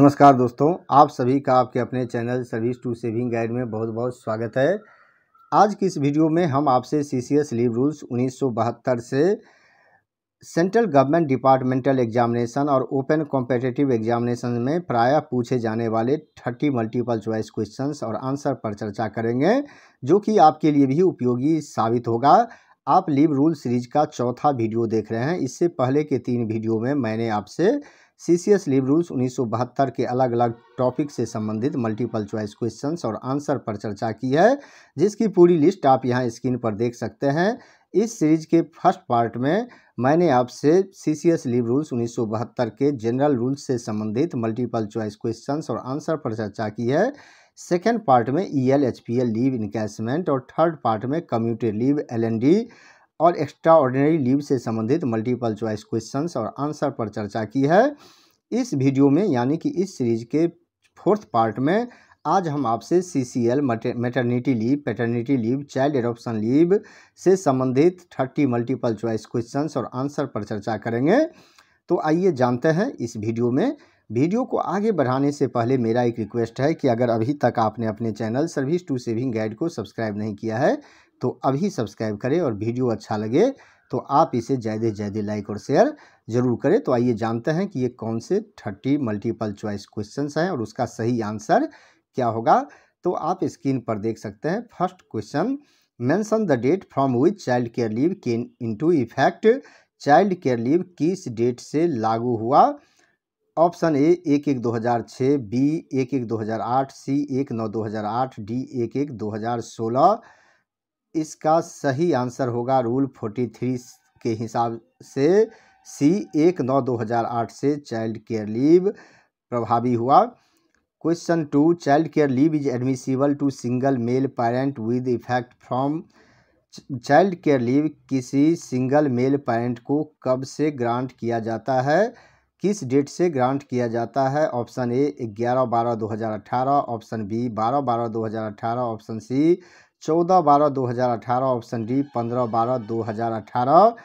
नमस्कार दोस्तों, आप सभी का आपके अपने channel service to saving guide में बहुत बहुत स्वागत है। आज की इस वीडियो में हम आपसे सीसीएस लीव रूल्स 1972 से सेंट्रल गवर्नमेंट डिपार्टमेंटल एग्जामिनेशन और ओपन कॉम्पिटिटिव एग्जामिनेशन में प्रायः पूछे जाने वाले 30 मल्टीपल चॉइस क्वेश्चंस और आंसर पर चर्चा करेंगे, जो कि आपके लिए भी उपयोगी साबित होगा। आप लीव रूल सीरीज का चौथा वीडियो देख रहे हैं। इससे पहले के 3 वीडियो में मैंने आपसे सीसीएस लीव रूल्स 1972 के अलग अलग टॉपिक से संबंधित मल्टीपल चॉइस क्वेश्चंस और आंसर पर चर्चा की है, जिसकी पूरी लिस्ट आप यहां स्क्रीन पर देख सकते हैं। इस सीरीज के फर्स्ट पार्ट में मैंने आपसे सीसीएस लीव रूल्स 1972 के जनरल रूल्स से संबंधित मल्टीपल चॉइस क्वेश्चंस और आंसर पर चर्चा की है। सेकेंड पार्ट में ईएल एचपीएल लीव इनकैशमेंट और थर्ड पार्ट में कम्यूटेड लीव एलएनडी और एक्स्ट्रा ऑर्डिनरी लीव से संबंधित मल्टीपल चॉइस क्वेश्चंस और आंसर पर चर्चा की है। इस वीडियो में यानी कि इस सीरीज के फोर्थ पार्ट में आज हम आपसे CCL maternity leave, paternity leave, child adoption leave से संबंधित 30 मल्टीपल चॉइस क्वेश्चंस और आंसर पर चर्चा करेंगे। तो आइए जानते हैं इस वीडियो में। वीडियो को आगे बढ़ाने से पहले मेरा एक रिक्वेस्ट है कि अगर अभी तक आपने अपने channel service to saving guide को सब्सक्राइब नहीं किया है तो अभी सब्सक्राइब करें, और वीडियो अच्छा लगे तो आप इसे ज़्यादा से ज़्यादा लाइक और शेयर ज़रूर करें। तो आइए जानते हैं कि ये कौन से 30 मल्टीपल चॉइस क्वेश्चंस हैं और उसका सही आंसर क्या होगा। तो आप स्क्रीन पर देख सकते हैं। First question, mention the date from which child care leave came into effect. Child care leave किस डेट से लागू हुआ? Option A 1/1/2006, B 1/1/2008, C 1/9/2008, D 1/1/2016। इसका सही आंसर होगा रूल 43 के हिसाब से सी 1/9/2008 से चाइल्ड केयर लीव प्रभावी हुआ। Question 2, child care leave is admissible to single male parent with effect from. Child care leave किसी सिंगल मेल पेरेंट को कब से ग्रांट किया जाता है, किस डेट से ग्रांट किया जाता है? Option A 11/12/2018, option B 12/12/2018, option C 14/12/2018, option D 15/12/2018।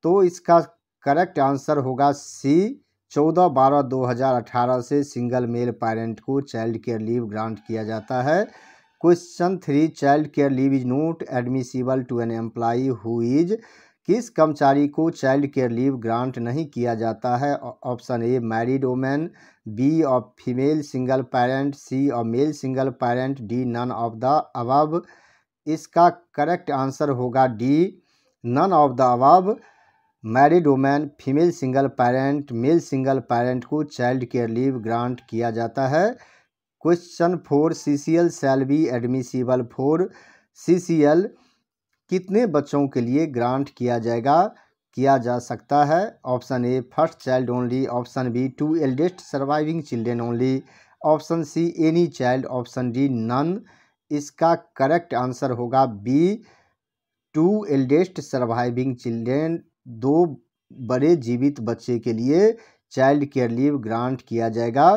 तो इसका करेक्ट आंसर होगा सी 14/12/2018 से सिंगल मेल पेरेंट को चाइल्ड केयर लीव ग्रांट किया जाता है। Question 3, child care leave is not admissible to an employee who is. किस कर्मचारी को चाइल्ड केयर लीव ग्रांट नहीं किया जाता है? Option A married women, B of female single parent, C of male single parent, D none of the above. इसका correct answer होगा D none of the above. Married women, female single parent, male single parent को child care leave grant किया जाता है। Question 4, CCL shall be admissible for. CCL कितने बच्चों के लिए ग्रांट किया जा सकता है? Option A first child only, option B 2 eldest surviving children only, option C any child, option D none. इसका करेक्ट आंसर होगा बी 2 एल्डेस्ट सर्वाइविंग चिल्ड्रेन। 2 बड़े जीवित बच्चे के लिए चाइल्ड केयर लीव ग्रांट किया जाएगा।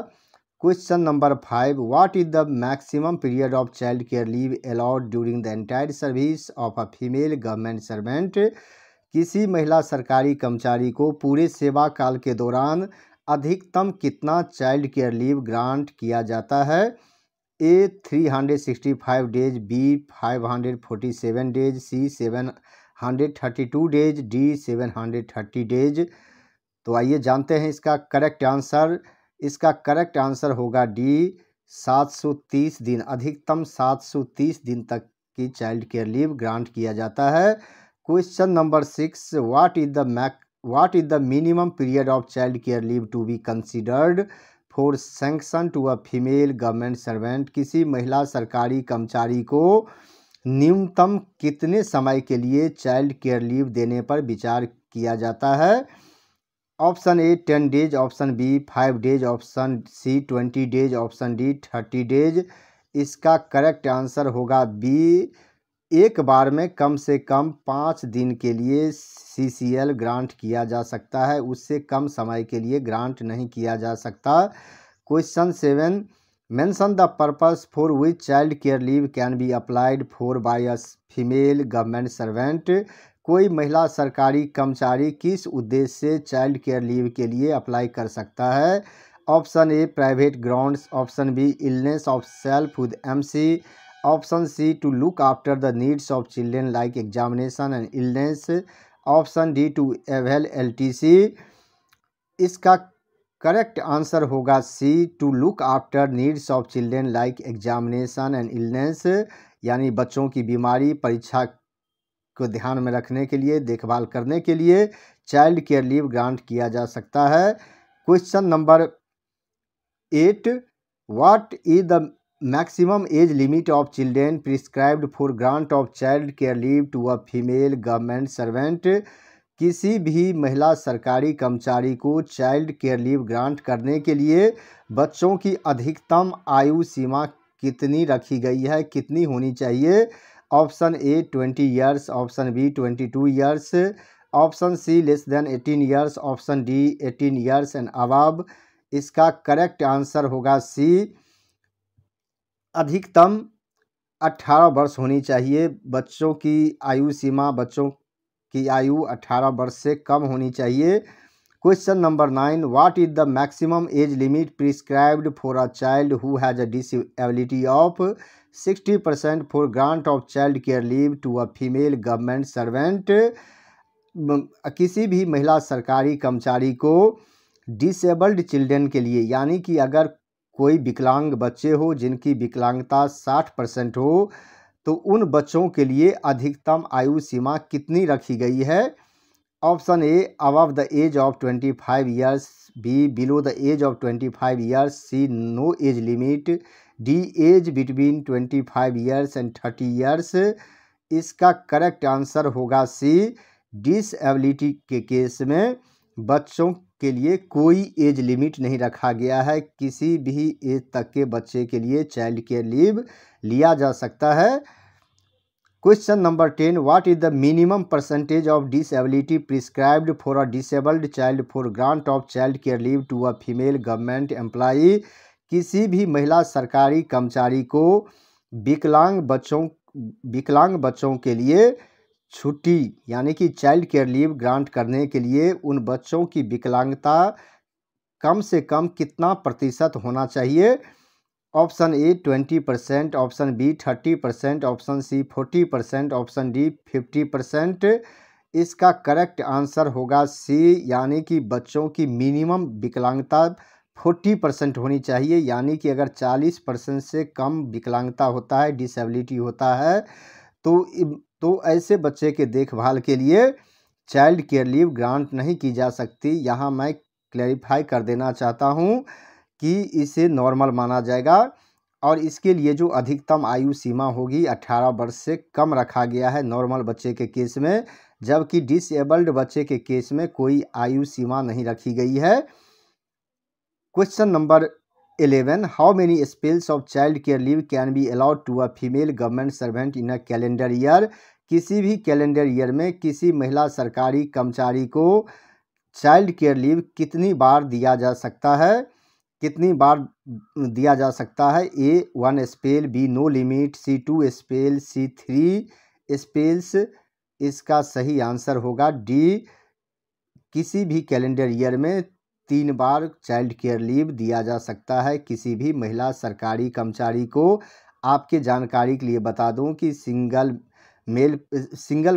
Question number 5, what is the maximum period of child care leave allowed during the entire service of a female government servant. किसी महिला सरकारी कर्मचारी को पूरे सेवा काल के दौरान अधिकतम कितना चाइल्ड केयर लीव ग्रांट किया जाता है? ए 365 डेज, बी 547 डेज, सी 732 डेज, डी 730 डेज। तो आइए जानते हैं इसका करेक्ट आंसर। इसका करेक्ट आंसर होगा डी 730 दिन। अधिकतम 730 दिन तक की चाइल्ड केयर लीव ग्रांट किया जाता है। Question number 6, what is the minimum period of child care leave to be considered for sanction to a female government servant. किसी महिला सरकारी कर्मचारी को न्यूनतम कितने समय के लिए चाइल्ड केयर लीव देने पर विचार किया जाता है? Option A 10 days, option B 5 days, option C 20 days, option D 30 days. इसका करेक्ट आंसर होगा बी, एक बार में कम से कम 5 दिन के लिए सीसीएल ग्रांट किया जा सकता है, उससे कम समय के लिए ग्रांट नहीं किया जा सकता। Question 7, mention the purpose for which child care leave can be applied for by a female government servant. कोई महिला सरकारी कर्मचारी किस उद्देश्य से चाइल्ड केयर लीव के लिए अप्लाई कर सकता है? Option A private grounds, option B illness of self with MC, option C to look after the needs of children like examination and illness, option D to avail LTC। इसका correct answer होगा C to look after needs of children like examination and illness, यानी बच्चों की बीमारी परीक्षा को ध्यान में रखने के लिए, देखभाल करने के लिए चाइल्ड केयर लीव ग्रांट किया जा सकता है। Question number 8, what is the maximum age limit of children prescribed for grant of child care leave to a female government servant. किसी भी महिला सरकारी कर्मचारी को चाइल्ड केयर लीव ग्रांट करने के लिए बच्चों की अधिकतम आयु सीमा कितनी रखी गई है, कितनी होनी चाहिए? Option A 20 years, option B 22 years, option C less than 18 years, option D 18 years and above. इसका करेक्ट आंसर होगा सी, अधिकतम 18 वर्ष होनी चाहिए। बच्चों की आयु सीमा, बच्चों की आयु 18 वर्ष से कम होनी चाहिए। Question number 9, what is the maximum age limit prescribed for a child who has a disability of 60% for grant of child care leave to a female government servant. किसी भी महिला सरकारी कर्मचारी को डिसेबल्ड चिल्ड्रेन के लिए, यानी कि अगर कोई विकलांग बच्चे हो जिनकी विकलांगता 60% हो, तो उन बच्चों के लिए अधिकतम आयु सीमा कितनी रखी गई है? Option A above the age of 25 years, B below the age of 25 years, C no age limit, D age between 25 years and 30 years. इसका करेक्ट आंसर होगा सी, डिसेबिलिटी के केस में बच्चों के लिए कोई एज लिमिट नहीं रखा गया है। किसी भी एज तक के बच्चे के लिए चाइल्ड केयर लीव लिया जा सकता है। Question number 10, what is the minimum percentage of disability prescribed for a disabled child for grant of child care leave to a female government employee. किसी भी महिला सरकारी कर्मचारी को विकलांग बच्चों के लिए छुट्टी, यानी कि चाइल्ड केयर लीव ग्रांट करने के लिए उन बच्चों की विकलांगता कम से कम कितना प्रतिशत होना चाहिए? Option A 20%, option B 30%, option C 40%, option D 50%। इसका करेक्ट आंसर होगा सी, यानी कि बच्चों की मिनिमम विकलांगता 40% होनी चाहिए। यानी कि अगर 40% से कम विकलांगता होता है, डिसेबिलिटी होता है, तो ऐसे बच्चे के देखभाल के लिए चाइल्ड केयर लीव ग्रांट नहीं की जा सकती। यहाँ मैं क्लैरिफाई कर देना चाहता हूँ कि इसे नॉर्मल माना जाएगा और इसके लिए जो अधिकतम आयु सीमा होगी 18 वर्ष से कम रखा गया है नॉर्मल बच्चे के केस में, जबकि डिसेबल्ड बच्चे के केस में कोई आयु सीमा नहीं रखी गई है। Question number 11, how many spells of child care leave can be allowed to a female government servant in a calendar year. किसी भी कैलेंडर ईयर में किसी महिला सरकारी कर्मचारी को चाइल्ड केयर लीव कितनी बार दिया जा सकता है? कितनी बार दिया जा सकता है? A 1 spell, B no limit, C 2 spell, C 3 spells. इसका सही आंसर होगा डी, किसी भी कैलेंडर ईयर में 3 बार चाइल्ड केयर लीव दिया जा सकता है किसी भी महिला सरकारी कर्मचारी को। आपके जानकारी के लिए बता दूं कि सिंगल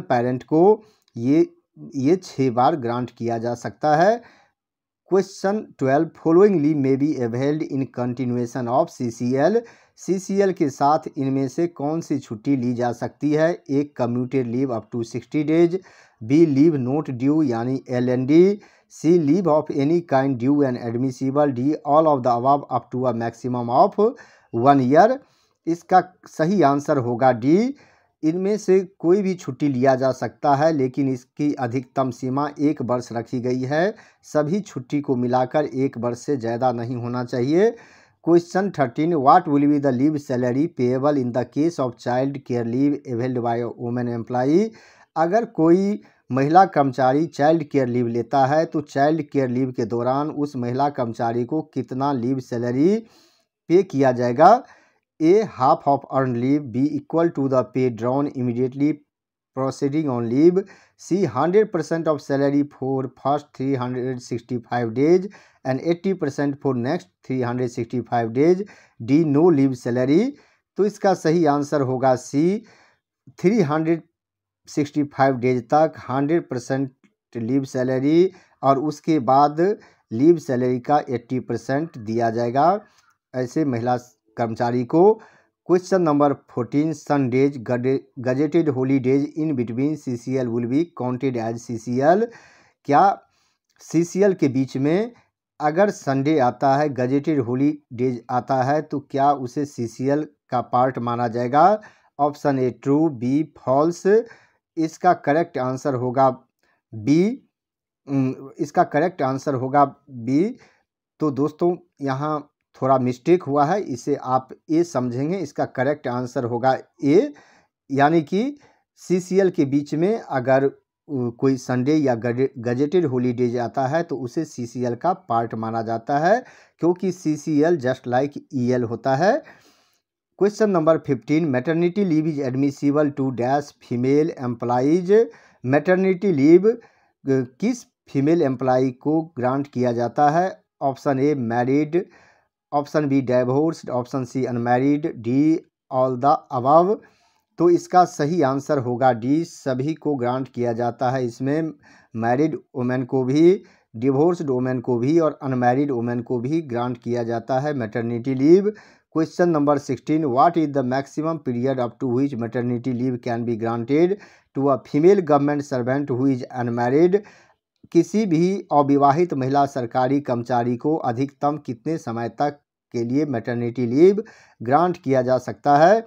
पेरेंट को ये 6 बार ग्रांट किया जा सकता है। Question 12, following leave may be availed in continuation of CCL। CCL के साथ इनमें से कौन सी छुट्टी ली जा सकती है? एक commuted leave up to 60 days, B leave not due यानी LND, C leave of any kind due and admissible, D all of the above up to a maximum of 1 year. इसका सही आंसर होगा डी, इनमें से कोई भी छुट्टी लिया जा सकता है लेकिन इसकी अधिकतम सीमा 1 वर्ष रखी गई है। सभी छुट्टी को मिलाकर 1 वर्ष से ज़्यादा नहीं होना चाहिए। Question 13, what will be the leave salary payable in the case of child care leave availed by women employee. अगर कोई महिला कर्मचारी चाइल्ड केयर लीव लेता है तो चाइल्ड केयर लीव के दौरान उस महिला कर्मचारी को कितना लीव सैलरी पे किया जाएगा? A half of earn leave, B equal to the pay drawn immediately proceeding on leave. C 100% of salary for first 365 days and 80% for next 365 days. D no leave salary. तो इसका सही answer होगा C 365 days तक 100% leave salary और उसके बाद leave salary का 80% दिया जाएगा ऐसे महिला कर्मचारी को। Question number 14 Sundays gazetted holidays in between CCL will be counted as CCL। क्या CCL के बीच में अगर संडे आता है, गजेटेड हॉलीडेज आता है, तो क्या उसे CCL का पार्ट माना जाएगा? Option A true, B false. इसका करेक्ट आंसर होगा बी। इसका करेक्ट आंसर होगा बी। तो दोस्तों यहाँ थोड़ा मिस्टेक हुआ है, इसे आप ए समझेंगे। इसका करेक्ट आंसर होगा ए, यानी कि CCL के बीच में अगर कोई संडे या गजेटेड हॉलीडेज आता है तो उसे CCL का पार्ट माना जाता है, क्योंकि CCL जस्ट लाइक EL होता है। Question number 15 maternity leave is admissible to dash female employees. Maternity leave किस फीमेल एम्प्लॉई को ग्रांट किया जाता है? Option A married, option B divorced, option C unmarried, D all the above. तो इसका सही आंसर होगा डी, सभी को ग्रांट किया जाता है। इसमें मैरिड वुमेन को भी, डिवोर्स्ड वुमेन को भी और अनमैरिड वुमेन को भी ग्रांट किया जाता है maternity leave. Question number 16 what is the maximum period up to which maternity leave can be granted to a female government servant who is unmarried. किसी भी अविवाहित महिला सरकारी कर्मचारी को अधिकतम कितने समय तक के लिए मैटरनिटी लीव ग्रांट किया जा सकता है?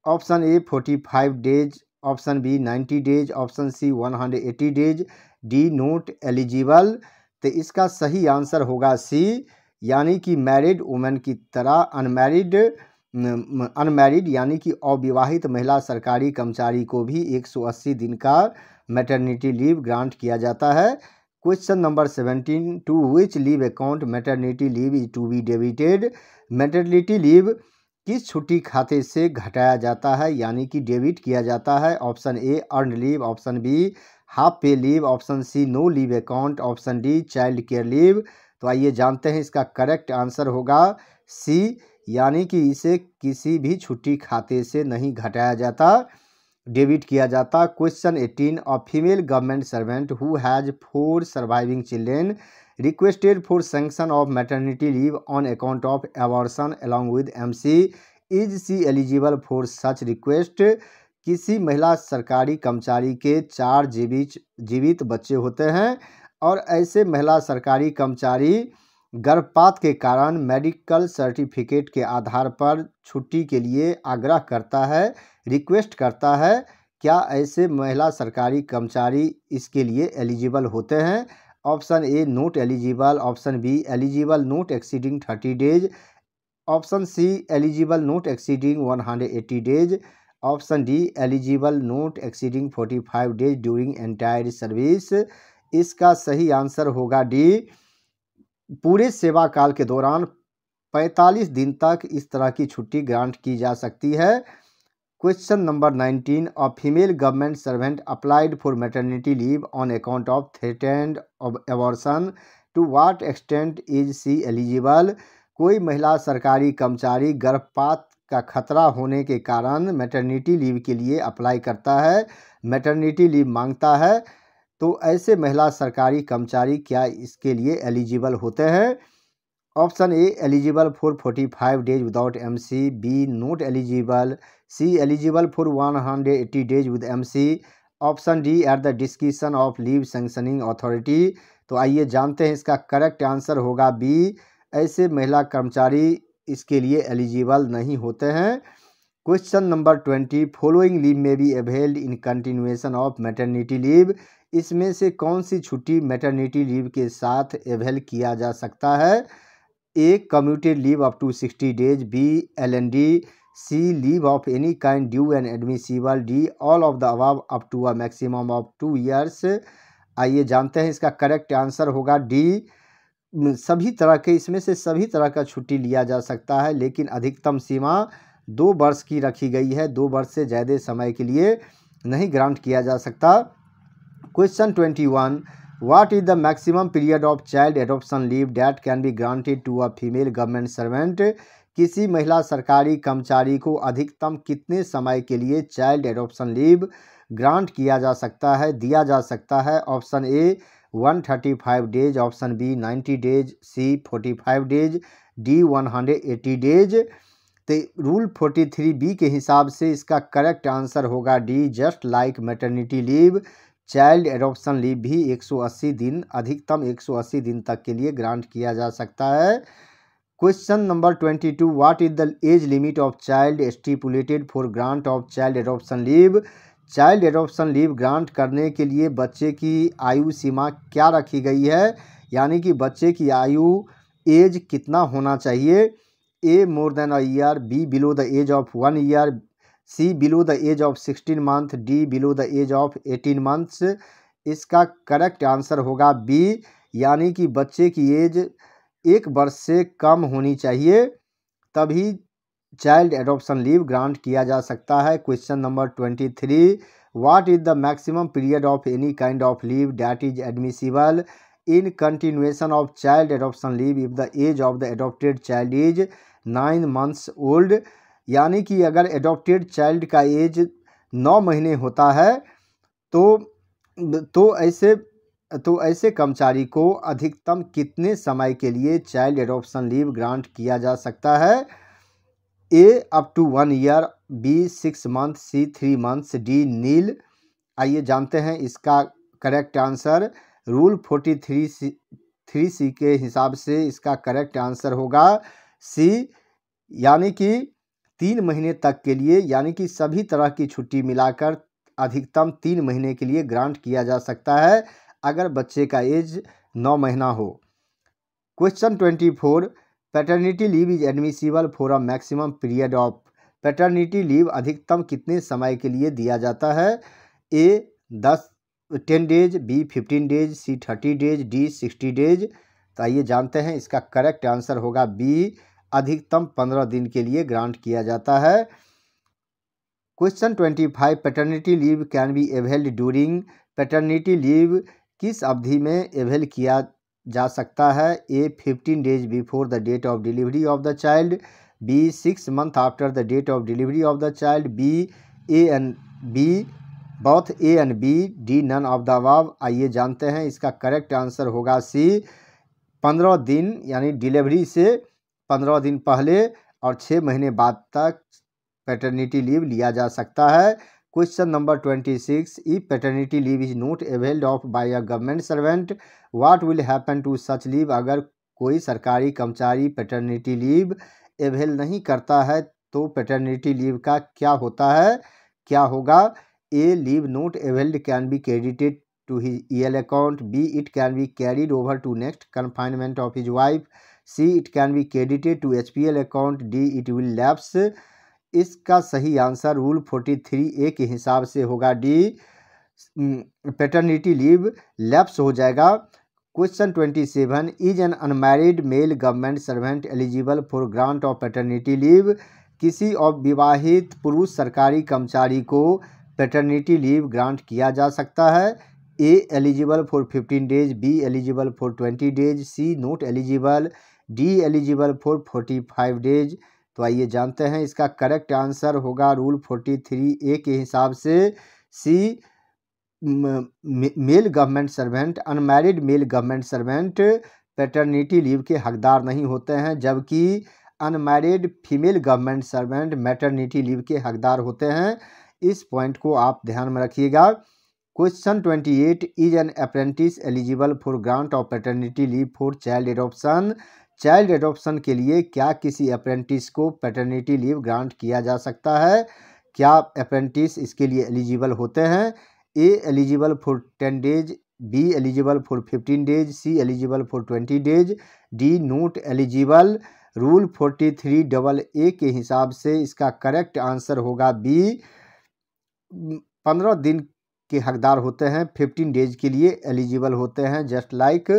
Option A 45 days, option B 90 days, option C 180 days, D not eligible. तो इसका सही आंसर होगा सी, यानी कि मैरिड वुमेन की तरह अनमैरिड यानी कि अविवाहित महिला सरकारी कर्मचारी को भी 180 दिन का मैटरनिटी लीव ग्रांट किया जाता है। Question number 17 to which leave account maternity leave is to be debited. Maternity leave किस छुट्टी खाते से घटाया जाता है यानी कि डेबिट किया जाता है? Option A earn leave, option B half pay leave, option C no leave account, option D child care leave. तो आइए जानते हैं, इसका करेक्ट आंसर होगा सी, यानी कि इसे किसी भी छुट्टी खाते से नहीं घटाया जाता, डेबिट किया जाता। Question 18 a female government servant who has 4 surviving children requested for sanction of maternity leave on account of abortion along with MC. Is she eligible for such request? किसी महिला सरकारी कर्मचारी के 4 जीवित बच्चे होते हैं और ऐसे महिला सरकारी कर्मचारी गर्भपात के कारण मेडिकल सर्टिफिकेट के आधार पर छुट्टी के लिए आग्रह करता है, रिक्वेस्ट करता है। क्या ऐसे महिला सरकारी कर्मचारी इसके लिए एलिजिबल होते हैं? Option A not eligible, option B eligible not exceeding 30 days, option C eligible not exceeding 180 days, option D eligible not exceeding 45 days during entire service. इसका सही आंसर होगा डी, पूरे सेवा काल के दौरान 45 दिन तक इस तरह की छुट्टी ग्रांट की जा सकती है। Question number 19 a female government servant applied for maternity leave on account of threatened abortion, to what extent is she eligible. कोई महिला सरकारी कर्मचारी गर्भपात का खतरा होने के कारण मैटरनिटी लीव के लिए अप्लाई करता है, मैटरनिटी लीव मांगता है, तो ऐसे महिला सरकारी कर्मचारी क्या इसके लिए एलिजिबल होते हैं? Option A eligible for 45 days without MC, B not eligible, C eligible for 180 days with MC, option D at the description of leave sanctioning authority. तो आइए जानते हैं, इसका करेक्ट आंसर होगा बी, ऐसे महिला कर्मचारी इसके लिए एलिजिबल नहीं होते हैं। क्वेश्चन नंबर 20 फॉलोइंग लीव में be availed in continuation of maternity leave. इसमें से कौन सी छुट्टी मैटरनिटी लीव के साथ अवेल किया जा सकता है? A commuted leave up to 60 days, B LND, C leave of any kind due and admissible, D all of the above up to a maximum of 2 years. आइए जानते हैं, इसका करेक्ट आंसर होगा डी, सभी तरह के, इसमें से सभी तरह का छुट्टी लिया जा सकता है, लेकिन अधिकतम सीमा 2 वर्ष की रखी गई है। 2 वर्ष से ज़्यादा समय के लिए नहीं ग्रांट किया जा सकता। Question 21, what is the maximum period of child adoption leave that can be granted to a female government servant. किसी महिला सरकारी कर्मचारी को अधिकतम कितने समय के लिए चाइल्ड एडॉप्शन लीव ग्रांट किया जा सकता है, दिया जा सकता है? Option A 135 days, option B 90 days, C 45 days, D 180 days. तो रूल 43B के हिसाब से इसका करेक्ट आंसर होगा D, just like maternity leave. Child adoption leave भी 180 दिन, अधिकतम 180 दिन तक के लिए ग्रांट किया जा सकता है। Question number 22, what is the age limit of child stipulated for grant of child adoption leave. Child adoption leave grant करने के लिए बच्चे की आयु सीमा क्या रखी गई है, यानी कि बच्चे की आयु एज कितना होना चाहिए? A more than a year, B below the age of 1 year, C below the age of 16 month, D below the age of 18 months. इसका करेक्ट आंसर होगा बी, यानी कि बच्चे की एज 1 वर्ष से कम होनी चाहिए, तभी चाइल्ड एडॉप्शन लीव ग्रांट किया जा सकता है। Question number 23, what is the maximum period of any kind of leave that is admissible in continuation of child adoption leave if the age of the adopted child is 9 months old. यानी कि अगर adopted child का as 9 महीने होता है तो ऐसे कर्मचारी को अधिकतम कितने समय के लिए चाइल्ड एडॉप्शन लीव ग्रांट किया जा सकता है? A up to 1 year, B 6 month, C 3 months, D nil. आइए जानते हैं इसका करेक्ट आंसर। रूल 43C के हिसाब से इसका करेक्ट आंसर होगा सी, यानी कि 3 महीने तक के लिए, यानी कि सभी तरह की छुट्टी मिलाकर अधिकतम 3 महीने के लिए ग्रांट किया जा सकता है अगर बच्चे का एज 9 महीना हो। Question 24, paternity leave is admissible for a maximum period of. Paternity leave अधिकतम कितने समय के लिए दिया जाता है? ए 10 डेज, बी 15 डेज, सी 30 डेज, डी 60 डेज। तो आइए जानते हैं इसका करेक्ट आंसर होगा बी, अधिकतम 15 दिन के लिए ग्रांट किया जाता है। Question 25, paternity leave can be availed during. Paternity leave किस अवधि में एवेल किया जा सकता है? A 15 days before the date of delivery of the child, B 6 month after the date of delivery of the child, B A and B, both A and B, D none of the above. आइए जानते हैं इसका correct answer होगा सी, 15 दिन, यानी delivery से 15 दिन पहले और 6 महीने बाद तक पैटर्निटी लीव लिया जा सकता है। Question number 26, if paternity leave is not availed of by a government servant what will happen to such leave. अगर कोई सरकारी कर्मचारी पैटर्निटी लीव अवेल नहीं करता है तो पैटर्निटी लीव का क्या होता है, क्या होगा? A leave not availed can be credited to his EL account, B it can be carried over to next confinement of his wife, C it can be credited to HPL account, D it will lapse। इसका सही answer rule 43A के हिसाब से होगा D, paternity leave lapse हो जाएगा। Question 27, is an unmarried male government servant eligible for grant of paternity leave. किसी अविवाहित पुरुष सरकारी कर्मचारी को पैटर्निटी लीव ग्रांट किया जा सकता है? A eligible for 15 days, B eligible for 20 days, C not eligible, D eligible for 45 days. तो आइए जानते हैं इसका करेक्ट आंसर होगा रूल 43A के हिसाब से C, male government servant, unmarried male government servant paternity leave के हकदार नहीं होते हैं, जबकि unmarried female government servant maternity leave के हकदार होते हैं। इस पॉइंट को आप ध्यान में रखिएगा। Question 28, is an apprentice eligible for grant of paternity leave for child adoption. Child adoption के लिए क्या किसी अप्रेंटिस को पैटर्निटी लीव ग्रांट किया जा सकता है? क्या अप्रेंटिस इसके लिए एलिजिबल होते हैं? A eligible for 10 days, B eligible for 15 days, C eligible for 20 days, D not eligible. Rule 43AA के हिसाब से इसका करेक्ट आंसर होगा बी, 15 दिन के हकदार होते हैं, 15 डेज के लिए एलिजिबल होते हैं, just like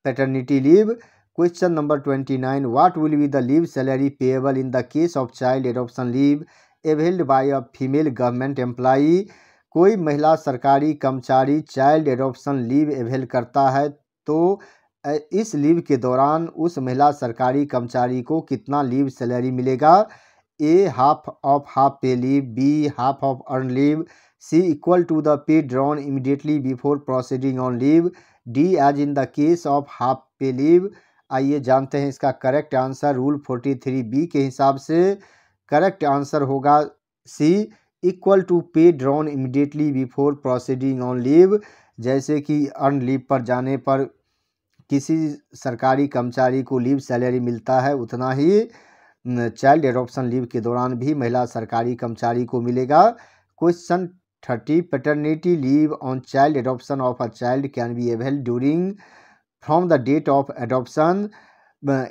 paternity leave. Question number 29, what will be the leave salary payable in the case of child adoption leave availed bye a female government employee. कोई महिला सरकारी कर्मचारी चाइल्ड एडॉप्शन लीव अवेल करता है तो इस लीव के दौरान उस महिला सरकारी कर्मचारी को कितना लीव सैलरी मिलेगा? A half of half pay leave, B half of earn leave, C equal to the pay drawn immediately before proceeding on leave, D as in the case of half pay leave. आइए जानते हैं इसका correct answer. Rule 43B के हिसाब से correct answer होगा सी, equal to पे drawn immediately before proceeding on leave. जैसे कि अर्न लीव पर जाने पर किसी सरकारी कर्मचारी को लीव सैलरी मिलता है, उतना ही चाइल्ड एडॉप्शन लीव के दौरान भी महिला सरकारी कर्मचारी को मिलेगा। Question 30, paternity leave on child adoption of a child can be availed during from the date of adoption.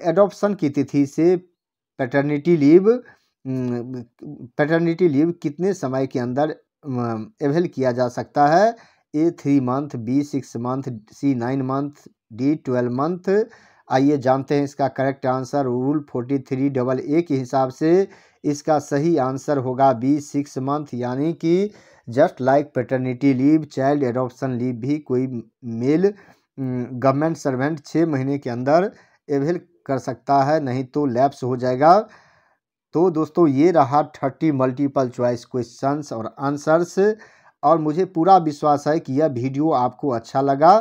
Adoption की तिथि से पैटर्निटी लीव कितने समय के अंदर अवेल किया जा सकता है? ए 3 मंथ, बी 6 मंथ, सी 9 मंथ, डी 12 मंथ। आइए जानते हैं इसका करेक्ट आंसर। रूल 43AA के हिसाब से इसका सही आंसर होगा बी 6 मंथ, यानी कि just like paternity leave, child adoption leave भी कोई मेल गवर्नमेंट सर्वेंट 6 महीने के अंदर अवेल कर सकता है, नहीं तो लैप्स हो जाएगा। तो दोस्तों ये रहा 30 मल्टीपल चॉइस क्वेश्चंस और आंसर्स, और मुझे पूरा विश्वास है कि यह वीडियो आपको अच्छा लगा।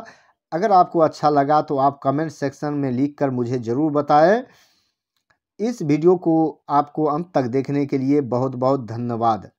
अगर आपको अच्छा लगा तो आप कमेंट सेक्शन में लिखकर मुझे ज़रूर बताएं। इस वीडियो को आपको अंत तक देखने के लिए बहुत बहुत धन्यवाद।